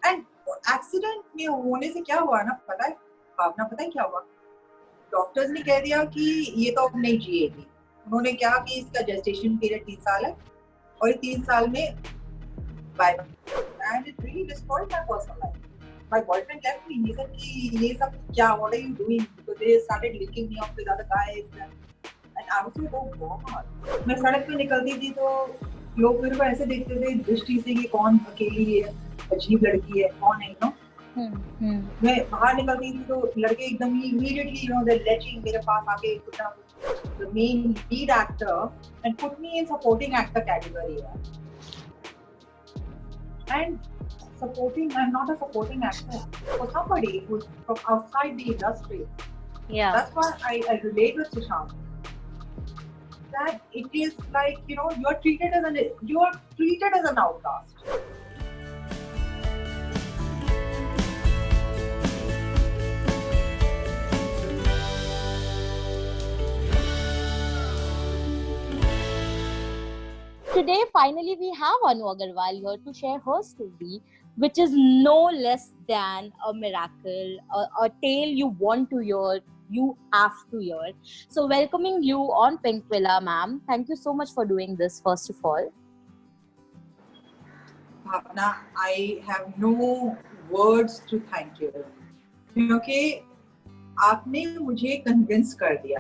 And accident में होने से क्या हुआ ना, पता है भावना, पता है क्या हुआ? डॉक्टर्स ने कह दिया कि ये तो अब नहीं जिएगी। उन्होंने क्या कि इसका जेस्टेशन पीरियड 3 साल है और ये 3 साल में bye bye, and it really destroyed my personal life. My boyfriend left me. He said कि ये सब क्या, what are you doing? So they started linking me up with other guys and I was like, oh God. मैं सड़क पे निकलती थी तो लोग मेरे को ऐसे देखते थे दृष्टि से कि कौन अकेली है, अजीब लड़की है, कौन है, नो. मैं बाहर निकलती थी तो लड़के एकदम ही immediately, you know, they're leching मेरे पास आके कुछ ना कुछ, the main lead actor, and put me in supporting actor category. And supporting, I'm not a supporting actor. For somebody who's from outside the industry, that's why I relate with Sushant. That it is like, you know, you're treated as an outcast. Today, finally, we have Anu Agarwal here to share her story, which is no less than a miracle, a tale you want to hear, you have to hear. So, welcoming you on Pink Villa, ma'am. Thank you so much for doing this, first of all. Bhavna, I have no words to thank you. क्योंकि आपने मुझे convince कर दिया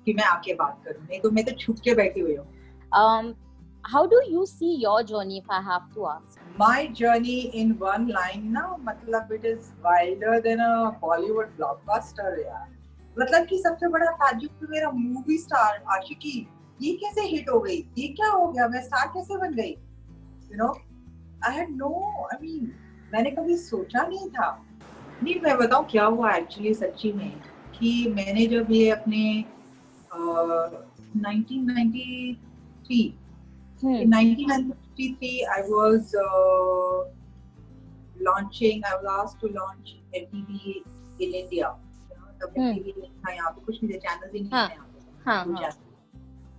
कि मैं आके बात करूं, नहीं तो मैं तो छुप के बैठी हुई हूँ. How do you see your journey, if I have to ask? My journey in one line ना, मतलब it is wilder than a Bollywood blockbuster यार. मतलब कि सबसे बड़ा ताज्जुब तो मेरा मूवी स्टार आशिकी, ये कैसे हिट हो गई, ये क्या हो गया, मैं स्टार कैसे बन गई, you know? I had no, I mean, मैंने कभी सोचा नहीं था. नहीं, मैं बताऊँ क्या हुआ एक्चुअली सच्ची में, कि मैंने जब ये अपने 1993 in 1993 I was asked to launch MTV in India. तब MTV नहीं था यहाँ पे, कुछ नहीं थे, चैनल्स ही नहीं थे यहाँ पे.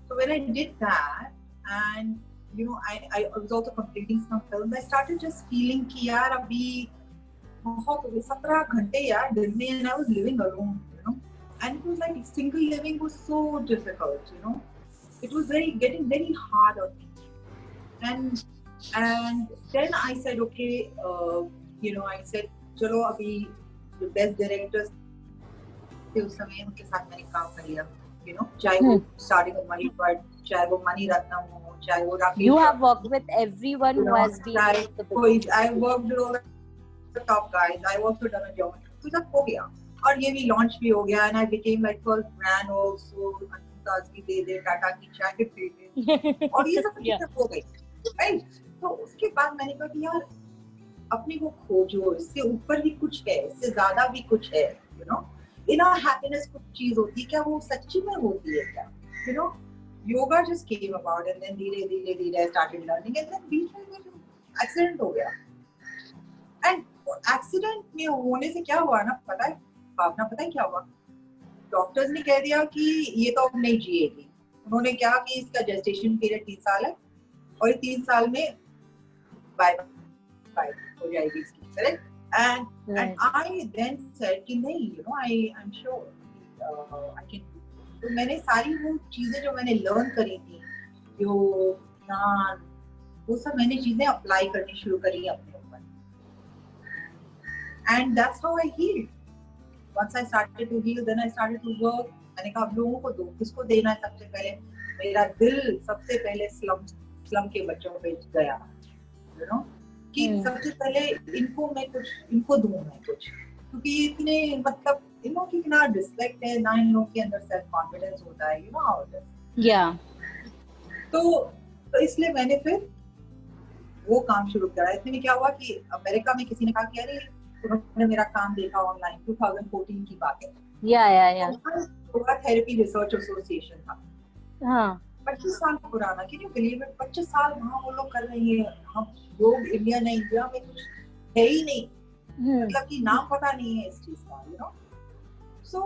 So when I did that, and you know, I was also completing some films, I started just feeling कि यार अभी बहुत 17 घंटे यार दिन में, and I was living alone, you know, and it was like single living was so difficult, you know. It was getting very hard on me, and then I said, okay, you know, I said, चलो अभी the best directors थे उस समय, उनके साथ मैंने काम कर लिया, you know, चाहे वो starting with Mani Bhatt, चाहे वो Mani Ratnam हो, चाहे वो Rakesh. You have worked with everyone who has been. I worked with all the top guys. I worked with Dana Jones. तो सब हो गया, और ये भी launch भी हो गया, and I became like first brand also. की दे दे, टाटा की चाय दे दे, और ये सब चीजें हो गई, राइट. तो उसके बाद मैंने कहा कि यार अपने को खोजो, इससे ऊपर भी कुछ है, इससे ज्यादा भी कुछ है, यू नो. इनर हैप्पीनेस कुछ चीज होती है क्या, वो सच्ची में होती है क्या, you know. Yoga just came about, and then धीरे धीरे I started learning, and then बीच में एक्सीडेंट हो गया. एंड एक्सीडेंट में होने से क्या हुआ ना, पता है भावना, पता है क्या हुआ? डॉक्टर्स ने कह दिया कि ये तो अब नहीं जिएगी. उन्होंने क्या कि इसका जेस्टेशन पीरियड 3 साल है और ये 3 साल में बाय बाय हो जाएगी इसकी, correct. And I then said कि नहीं, you know, I am sure I can. तो मैंने सारी वो चीजें जो मैंने लर्न करी थी, योग, ध्यान, वो सब मैंने चीजें अप्लाई करनी शुरू करी अपने ऊपर, and that's how I healed. Once I started to heal, then I started to work. मैंने कहा अब लोगों को दो, किसको देना है? सबसे पहले मेरा दिल सबसे पहले स्लम के बच्चों पे गया, you know, कि सबसे पहले इनको दूं मैं कुछ, क्योंकि इतने मतलब इन लोगों की ना रिस्पेक्ट है ना, इन लोगों के अंदर सेल्फ कॉन्फिडेंस होता है, you know how it is. तो इसलिए मैंने फिर वो काम शुरू करा. इसमें क्या हुआ कि अमेरिका में किसी ने कहा कि अरे उन्होंने मेरा काम देखा ऑनलाइन, 2014 की बात है. योगा थेरेपी रिसर्च एसोसिएशन था, 25 साल पुराना. Can you believe it? 25 साल वहाँ वो लोग कर रही है. हम लोग इंडिया में कुछ है ही नहीं, मतलब कि नाम पता नहीं है इस चीज का, you know. So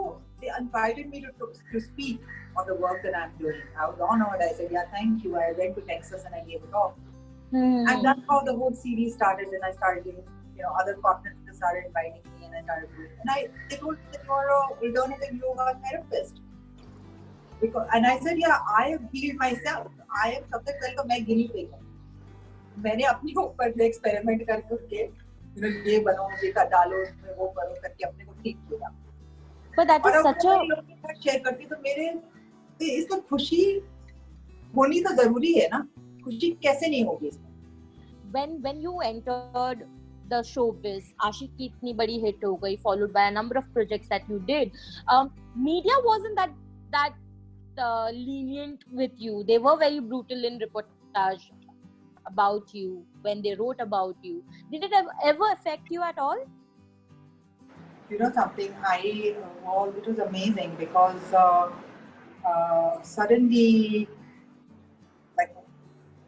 they invited me to speak on the work that I'm doing. I was honored. I said, yeah, thank you. I went to Texas and I gave a talk. And that's how the whole series started. And I started doing, other partners started inviting me, and I started doing. And they told me that you're an alternative yoga therapist. And I said, yeah, I have healed myself. I am तब तक कल तो मैं guinea pig हूँ. मैंने अपने ऊपर experiment करके ये बनो, ये का डालो, वो करो करके अपने को ठीक किया. But that is such a लोगों के साथ शेयर करती तो मेरे इसमें खुशी होनी तो जरूरी है ना. खुशी कैसे नहीं होगी इसमें? When you entered the showbiz, Aashiq की इतनी बड़ी hit हो गई, followed by a number of projects that you did. Media wasn't that lenient with you. They were very brutal in reportage about you when they wrote about you. Did it ever affect you at all? You know something, it was amazing because suddenly, like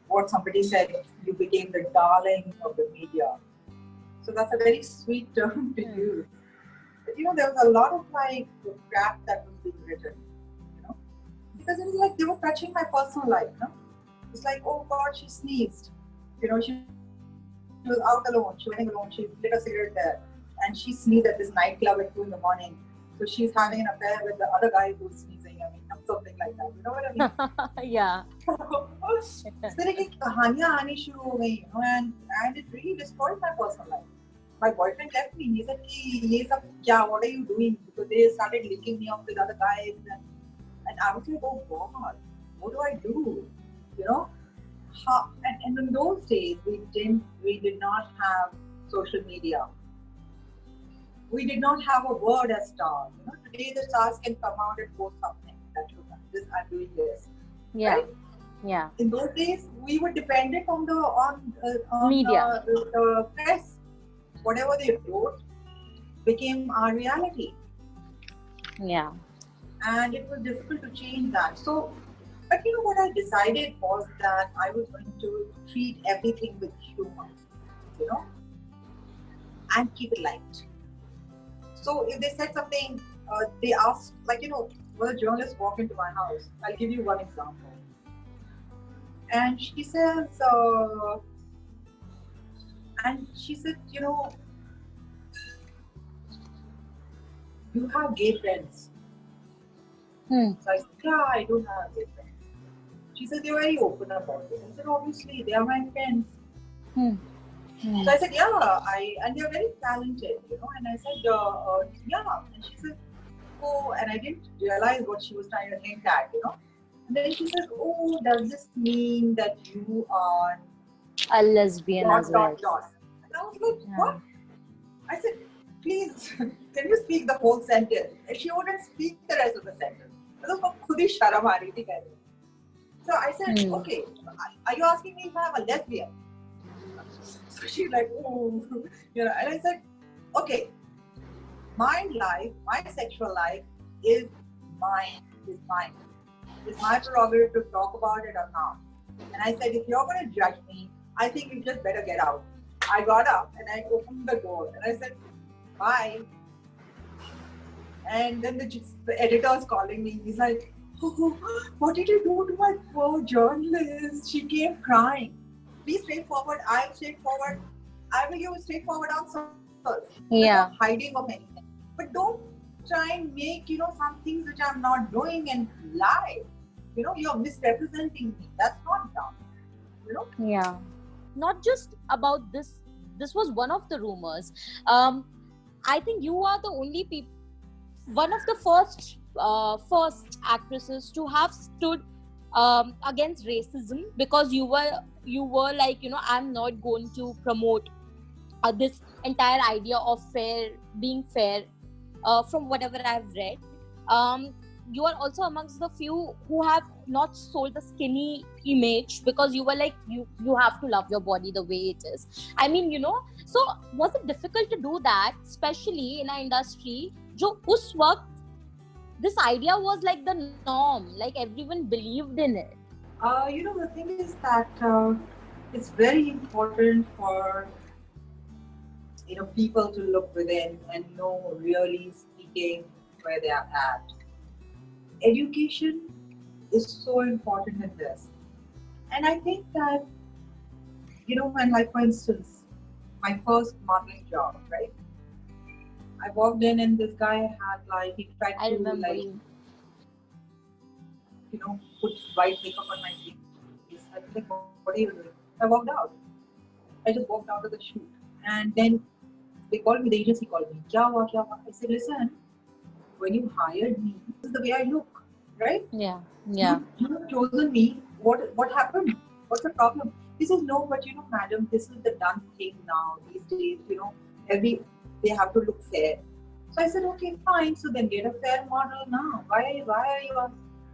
what somebody said, you became the darling of the media. So that's a very sweet term to use. But there was a lot of crap that was being written, because it was like they were touching my personal life, It's like, oh God, she sneezed. She was out alone, she went alone, she lit a cigarette there, and she sneezed at this nightclub at 2 in the morning. So she's having an affair with the other guy who's sneezing. I mean, something like that. You know what I mean? Yeah. इस तरह की कहानियां आनी शुरू हो गई, and it really destroyed my personal life. My boyfriend left me. He said, "ये सब क्या? What are you doing?" Because they started linking me up with other guys, and I was like, "Oh God, what do I do?" And in those days, we did not have social media. We did not have a word as stars. Today the stars can come out and post something that I'm doing this. Yeah. Right? Yeah. In those days, we were dependent on media. The press. Whatever they wrote became our reality. Yeah. And it was difficult to change that. So, but what I decided was that I was going to treat everything with humor, and keep it light. So if they said something, they asked, will a journalist walk into my house? I'll give you one example. And she says, you have gay friends. So I said, yeah, I do have gay friends. She said, they're very open about it. I said, obviously, they are my friends. So I said, yeah, and they're very talented, And I said, yeah. And she said, oh, and I didn't realize what she was trying to hint at, And then she said, oh, does this mean that you are a lesbian as well? And I was like, what? I said, please, can you speak the whole sentence? And she wouldn't speak the rest of the sentence. So I said, okay, are you asking me if I'm a lesbian? So she's like, oh, and I said, okay, my life, my sexual life is mine. It's my prerogative to talk about it or not. And I said, if you're going to judge me, I think you just better get out. I got up and I opened the door and I said, bye. And then the editor's calling me. He's like, oh, what did you do to my poor journalist? She came crying. Be straightforward. I'm straightforward. I will give a straightforward answer. Yeah. No hiding of anything. But don't try and make, some things which I'm not doing and lie. You're misrepresenting me. That's not done. Yeah. Not just about this. This was one of the rumors. I think you are the only one of the first actresses to have stood against racism, because you were like, I'm not going to promote this entire idea of being fair. From whatever I've read, you are also amongst the few who have not sold the skinny image, because you were like, you have to love your body the way it is. I mean, so was it difficult to do that, especially in our industry, jo us waqt this idea was like the norm, like everyone believed in it? The thing is that it's very important for people to look within and know, really speaking, where they are at. Education is so important in this. And I think that you know, when like for instance, my first modeling job, right? I walked in and this guy had like, he tried I to remember like, you. you know, put white makeup on my face. I was like, what are you doing? I walked out. I just walked out of the shoot. And then they called me, the agency called me. Kya hua, kya hua? I said, listen, when you hired me, this is the way I look, right? Yeah, yeah. You have chosen me. What happened? What's the problem? He says, no, but you know, madam, this is the done thing now. These days, you know, they have to look fair. So I said, okay, fine. So then get a fair model now. Why are you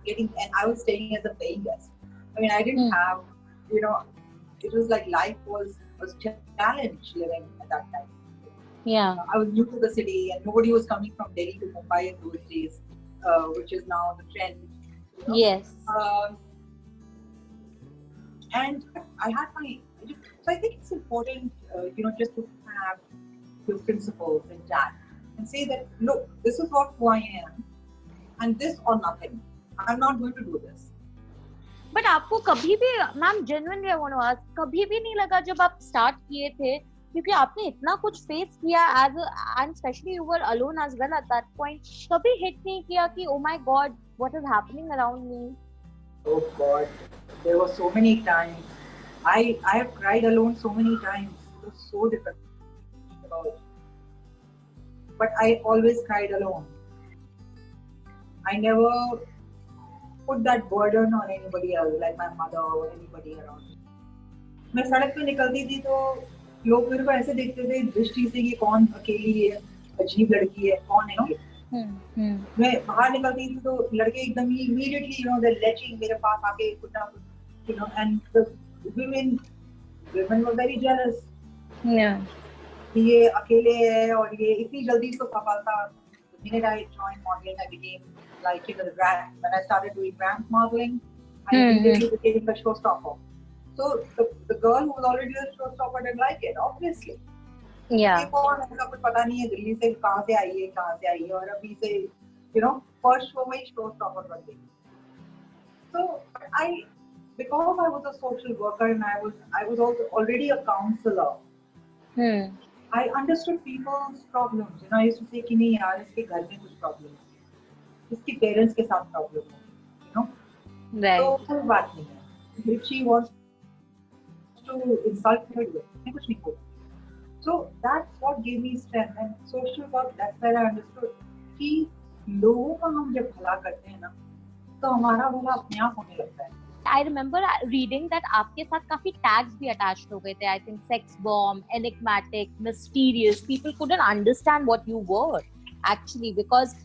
getting? And I was staying as a paying guest. I mean, I didn't have, you know, it was like life was challenge living at that time. Yeah. I was new to the city and nobody was coming from Delhi to Mumbai in those days, which is now the trend. You know? Yes. And I had so I think it's important, you know, just to have your principles intact and say that, look, this is who I am and this or nothing. I'm not going to do this. But आपको कभी भी ma'am genuinely I want to ask कभी भी नहीं लगा जब आप start किए थे क्योंकि आपने इतना कुछ फेस किया age and specially you were alone as well at that point कभी हिट नहीं किया कि oh my God what is happening around me Oh God, there were so many times. I have cried alone so many times. It was so difficult. But I always cried alone. I never put that burden on anybody else, like my mother or anybody around me. मैं सड़क पे निकलती थी तो लोग मेरे को ऐसे देखते थे दृष्टि से कि कौन अकेली है, अजीब लड़की है, कौन है ये? मैं बाहर निकलती थी तो लड़के एकदम ही immediately, you know, they're leching मेरे पास आके कुछ ना कुछ, you know, and the women were very jealous. Yeah. कि ये अकेले है और ये इतनी जल्दी इसको सफलता. The minute I joined modeling, I became like, you know, the brand. When I started doing brand modeling, I immediately became the showstopper. So the girl who was already a showstopper didn't like it, obviously. Yeah. कौन ऐसा कुछ पता नहीं है दिल्ली से कहाँ से आई है और अभी से, you know, first show में showstopper बन गई. So because I was a social worker and I was also already a counselor. I understood people's problems. You know, I used to say कि नहीं यार इसके घर में कुछ problem है, इसके parents के साथ problem है, you know. Right. तो कोई बात नहीं है. If she wants to insult her, do it. मैं कुछ नहीं बोलूँ. So that's what gave me strength and social work. That's where I understood कि लोगों का हम जब भला करते हैं ना, तो हमारा भला अपने आप होने लगता है. I remember reading that आपके साथ काफी tags भी attached हो गए थे. I think sex bomb, enigmatic, mysterious. People couldn't understand what you were actually because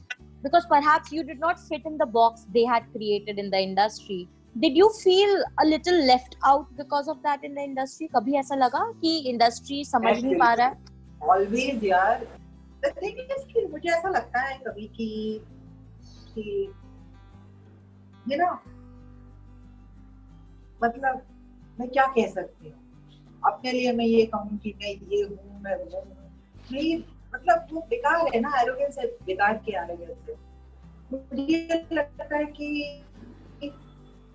perhaps you did not fit in the box they had created in the industry. Did you feel a little left out because of that in the industry? कभी ऐसा लगा कि industry समझ नहीं पा रहा है? Always यार. The thing is कि मुझे ऐसा लगता है कभी कि you know, मतलब मैं क्या कह सकती हूँ अपने लिए. मैं ये कहूँ कि मैं ये हूँ, मैं वो हूँ, नहीं, मतलब वो बेकार है ना. एरोगेंस है, बेकार की एरोगेंस है. मुझे लगता है कि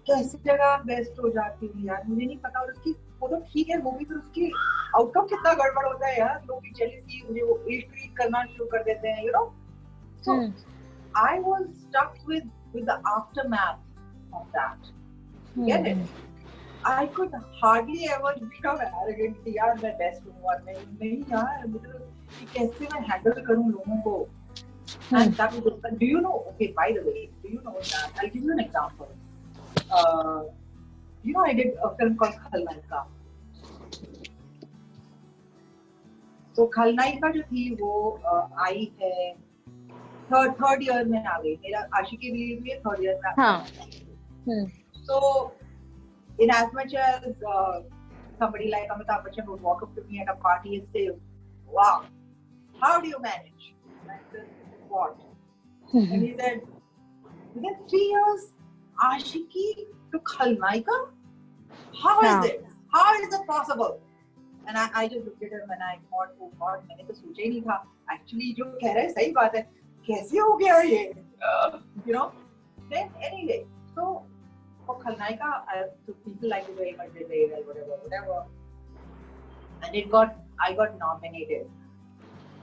कैसी जगह बेस्ट हो जाती है यार, मुझे नहीं पता. और उसकी वो तो ठीक है मूवी, पर उसकी आउटकम कितना गड़बड़ होता है यार. लोग की जेलसी, मुझे वो ट्रीट करना शुरू कर देते हैं, you know. So I was stuck with the aftermath of that. Get it? I could hardly ever become arrogant कि यार मैं बेस्ट हूँ और नहीं यार, मतलब कैसे मैं हैंडल करूँ लोगों को. And that was, do you know, okay, by the way, do you know that, I'll give you an example. You know, I did a film called Khalnaika. So Khalnaika जो थी वो आई है थर्ड ईयर में आ गई. मेरा आशिकी भी third year में आ गई. So in as much as somebody like Amitabh Bachchan would walk up to me at a party and say, wow, how do you manage? And I said, what? And he said, within 3 years, Ashiki to Khalnaika? How is it? How is it possible? And I just looked at him and I thought, oh God, मैंने तो सोचा ही नहीं था. Actually, जो कह रहा है सही बात है. कैसे हो गया ये? You know? Then anyway, so for Khalnaika, so people like to very much debate and whatever. and I got nominated.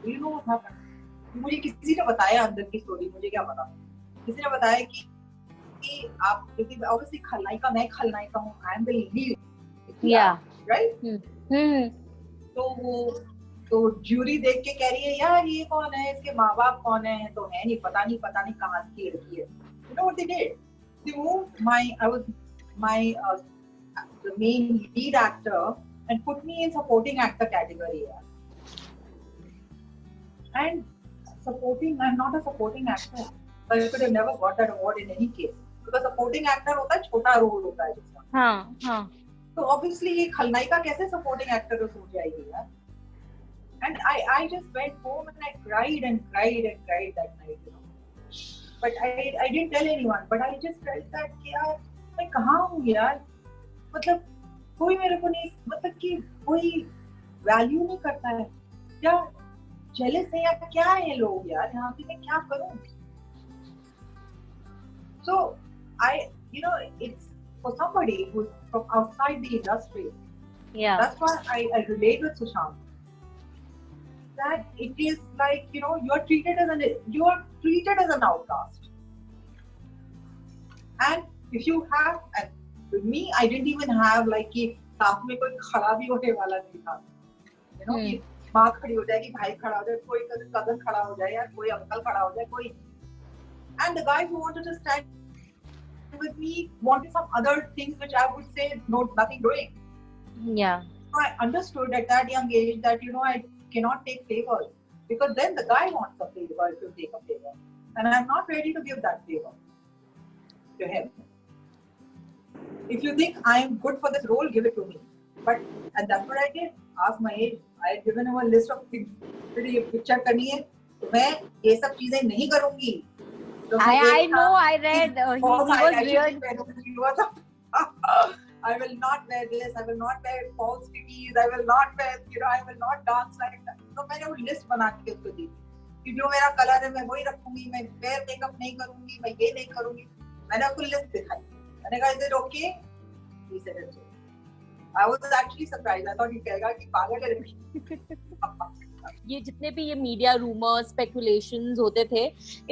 Do you know what happened? मुझे किसी ने बताया अंदर की स्टोरी, मुझे क्या पता, किसी ने बताया कि आप क्योंकि obviously खलनायिका, मैं खलनायिका हूँ, I am the lead, right? तो ज्यूरी देख के कह रही है यार ये कौन है, इसके माँ बाप कौन है, तो है नहीं, पता नहीं कहाँ की लड़की है. You know what they did? They moved my the main lead actor and put me in supporting actor category. And supporting, I'm not a supporting actor. But I could have never got that award in any case. Because supporting actor होता है, छोटा role होता है जिसका. हाँ. तो obviously ये खलनायिका कैसे supporting actor हो जाएगी यार? And I just went home and I cried that night, you know. But I didn't tell anyone. But I just felt that कि यार मैं कहाँ हूँ यार? मतलब कोई मेरे को नहीं, मतलब कि कोई वैल्यू नहीं करता है क्या? जेलस है या क्या है लोग यार? यहाँ पे मैं क्या करूँ? So you know, it's for somebody who's from outside the industry. Yeah. That's why I relate with Sushant. That it is like, you know, you are treated as an outcast. And if you have, and with me, I didn't even have like कि साथ में कोई खड़ा भी होने वाला नहीं था. You know, कि माँ खड़ी हो जाए, कि भाई खड़ा हो जाए, कोई cousin खड़ा हो जाए, या कोई uncle खड़ा हो जाए, कोई. And the guys who wanted to stand with me wanted some other things which I would say no, nothing doing. Yeah. So I understood at that young age that, you know, I cannot take favors, because then the guy wants a favor to take a favor, and I'm not ready to give that favor to him. If you think I am good for this role, give it to me. And that's what I did. Ask my age. I had given him a list of things. ये picture करनी है, तो मैं ये सब चीजें नहीं करूँगी. I know. I read. He was weird. I will not wear this. I will not wear false titties. I will not wear, you know, I will not dance like that. तो मैंने वो list बना के उसको दी कि जो मेरा colour है मैं वही रखूंगी, मैं फेयर मेकअप नहीं करूंगी, मैं ये नहीं करूंगी. मैंने उसको लिस्ट दिखाई. मैंने कहा, is it okay? He said it's okay. I was actually surprised. I thought he कहेगा कि पागल है लड़की. ये जितने भी ये मीडिया रूमर्स, स्पेकुलेशंस होते थे,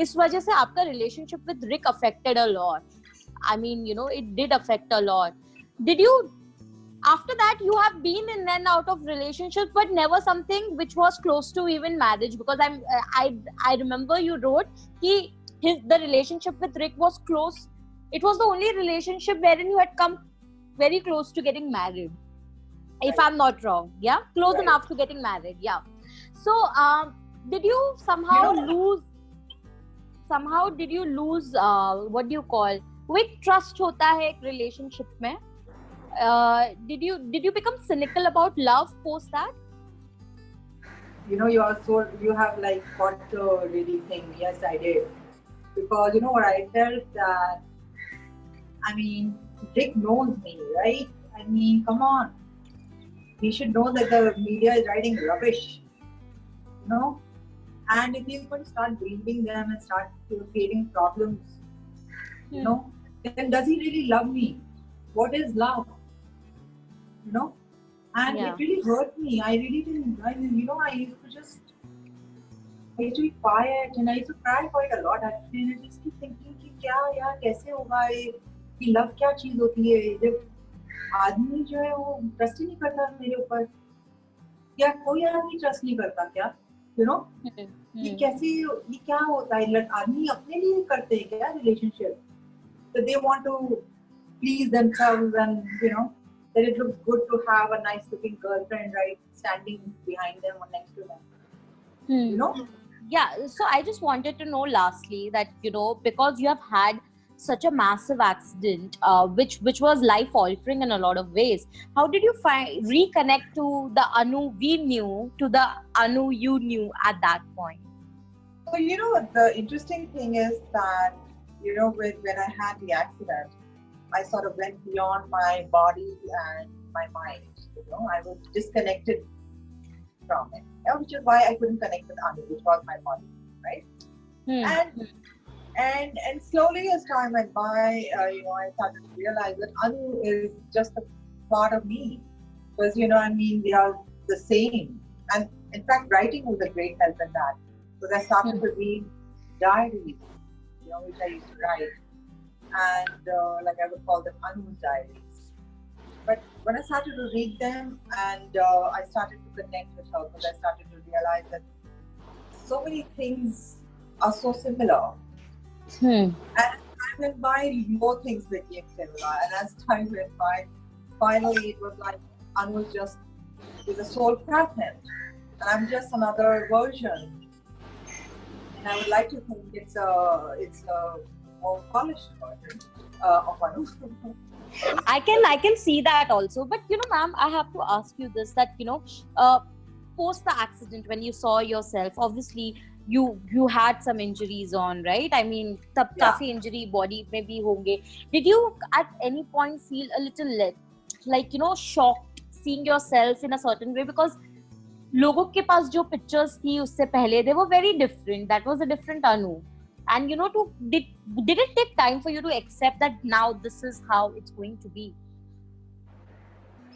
इस वजह से आपका relationship with Rick affected a lot. I mean, you know, it did affect a lot. Did you, after that, you have been in and out of relationships, but never something which was close to even marriage? Because I remember you wrote that the relationship with Rick was close. It was the only relationship wherein you had come very close to getting married, if I'm not wrong. Yeah, close enough to getting married. Yeah. So, did you somehow lose? Somehow, did you lose? What do you call? Quick trust होता है एक relationship में. Did you become cynical about love post that? You know, you have like got to really think. Yes, I did, because you know what, I felt that, I mean, Rick knows me, right? I mean, come on, he should know that the media is writing rubbish, you know. And if he's going to start believing them and start creating problems, you know, then does he really love me? What is love? You know, and it really hurt me. I really didn't. I mean, you know, I used to be quiet and I used to cry quite a lot actually. And I just keep thinking कि क्या यार कैसे होगा ये, कि love क्या चीज होती है जब आदमी जो है वो ट्रस्ट ही नहीं करता मेरे ऊपर, या कोई आदमी ट्रस्ट नहीं करता क्या, you know? ये कैसे, ये क्या होता है? आदमी अपने लिए करते हैं क्या relationship? So they want to please themselves, and you know that it looks good to have a nice looking girlfriend, right, standing behind them or next to them. You know? Yeah. So I just wanted to know lastly that, you know, because you have had such a massive accident, which was life altering in a lot of ways. How did you reconnect to the Anu we knew, to the Anu you knew at that point? So, you know, the interesting thing is that, you know, when I had the accident, I sort of went beyond my body and my mind. You know, I was disconnected from it, which is why I couldn't connect with Anu, which was my body, right? And slowly as time went by, you know, I started to realize that Anu is just a part of me, because, you know, I mean, the same. And in fact, writing was a great help in that. Because I started to read diaries, which I used to write. And like I would call them Anu's diaries. But when I started to read them and I started to connect with her, because I started to realize that so many things are so similar. And as time went by, more things became similar. And as time went by, finally it was like Anu is a soul fragment. And I'm just another version. And I would like to think it's a more polished version of Anu. I can see that also. But ma'am, I have to ask you this, that post the accident, when you saw yourself, obviously you had some injuries on, right? I mean, kafi injury body mein bhi honge. Did you at any point feel a little like shocked seeing yourself in a certain way? Because लोगों के पास जो pictures थी उससे पहले, they were very different. That was a different Anu. And did it take time for you to accept that now this is how it's going to be?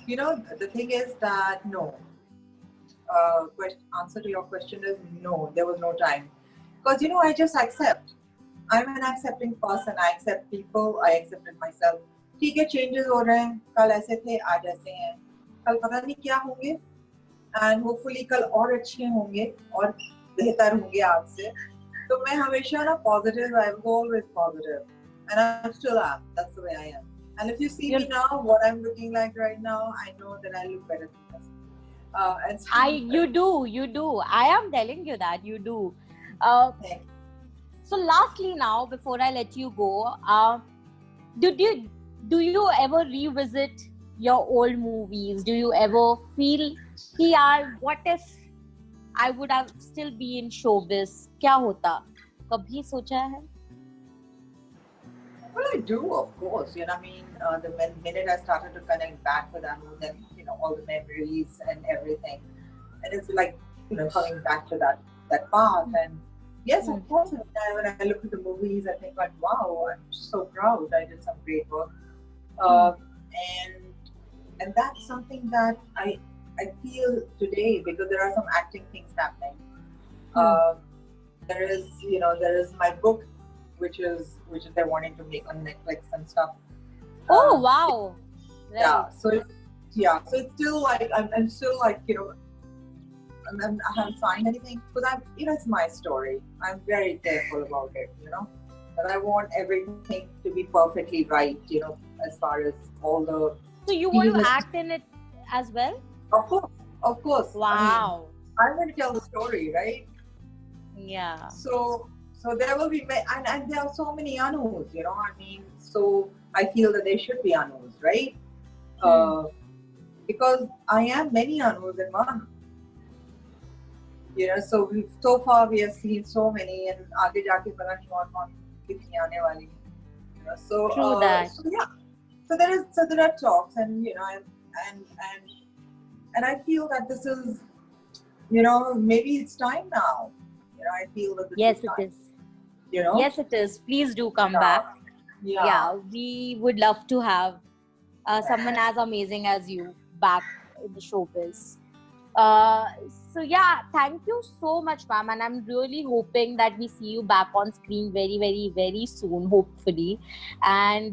The thing is that no. Answer to your question is no, there was no time. Because I just accept. I'm an accepting person. I accept people. I accepted myself. ठीक है, changes हो रहे हैं. कल ऐसे थे, आज ऐसे हैं. कल पता नहीं क्या होंगे. And hopefully कल और अच्छे होंगे और बेहतर होंगे आज से. So मैं हमेशा ना positive. I'm always positive, and I still am. That's the way I am. And if you see me now, what I'm looking like right now, I know that I look better than this. And so you do. I am telling you that you do. So lastly, now before I let you go, do you ever revisit your old movies? Do you ever feel, what if I would have still be in showbiz? क्या होता? कभी सोचा है? Well, I do, of course. The minute I started to connect back with Anu, then all the memories and everything, and it's like coming back to that path. And yes, of course, when I look at the movies, I think like, wow, I'm so proud. I did some great work, and that's something that I feel today, because there are some acting things happening. There is my book, which they're wanting to make on Netflix and stuff. Oh wow! Right. Yeah, so it's still like I'm still like I haven't signed anything, because it's my story. I'm very careful about it, but I want everything to be perfectly right, as far as all the. So you want to act in it as well? Of course. Wow. I'm going to tell the story, right? Yeah. So there will be, and there are so many Anus, so I feel that there should be Anus, right? Because I am many Anus in one. So far we have seen so many, and आगे जाके पता नहीं और कितनी आने वाली. So true that. So yeah. So there are talks, and and I feel that this is, maybe it's time now. I feel that yes, it is. Yes, it is. Please do come back. Yeah, we would love to have someone as amazing as you back in the showbiz. So yeah, thank you so much, ma'am, and I'm really hoping that we see you back on screen very, very, very soon, hopefully. And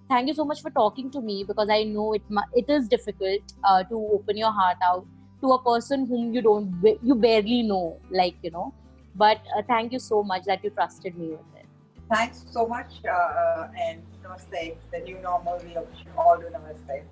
thank you so much for talking to me, because I know it is difficult to open your heart out to a person whom you barely know, But thank you so much that you trusted me with it. Thanks so much, and namaste. The new normal, we all do namaste.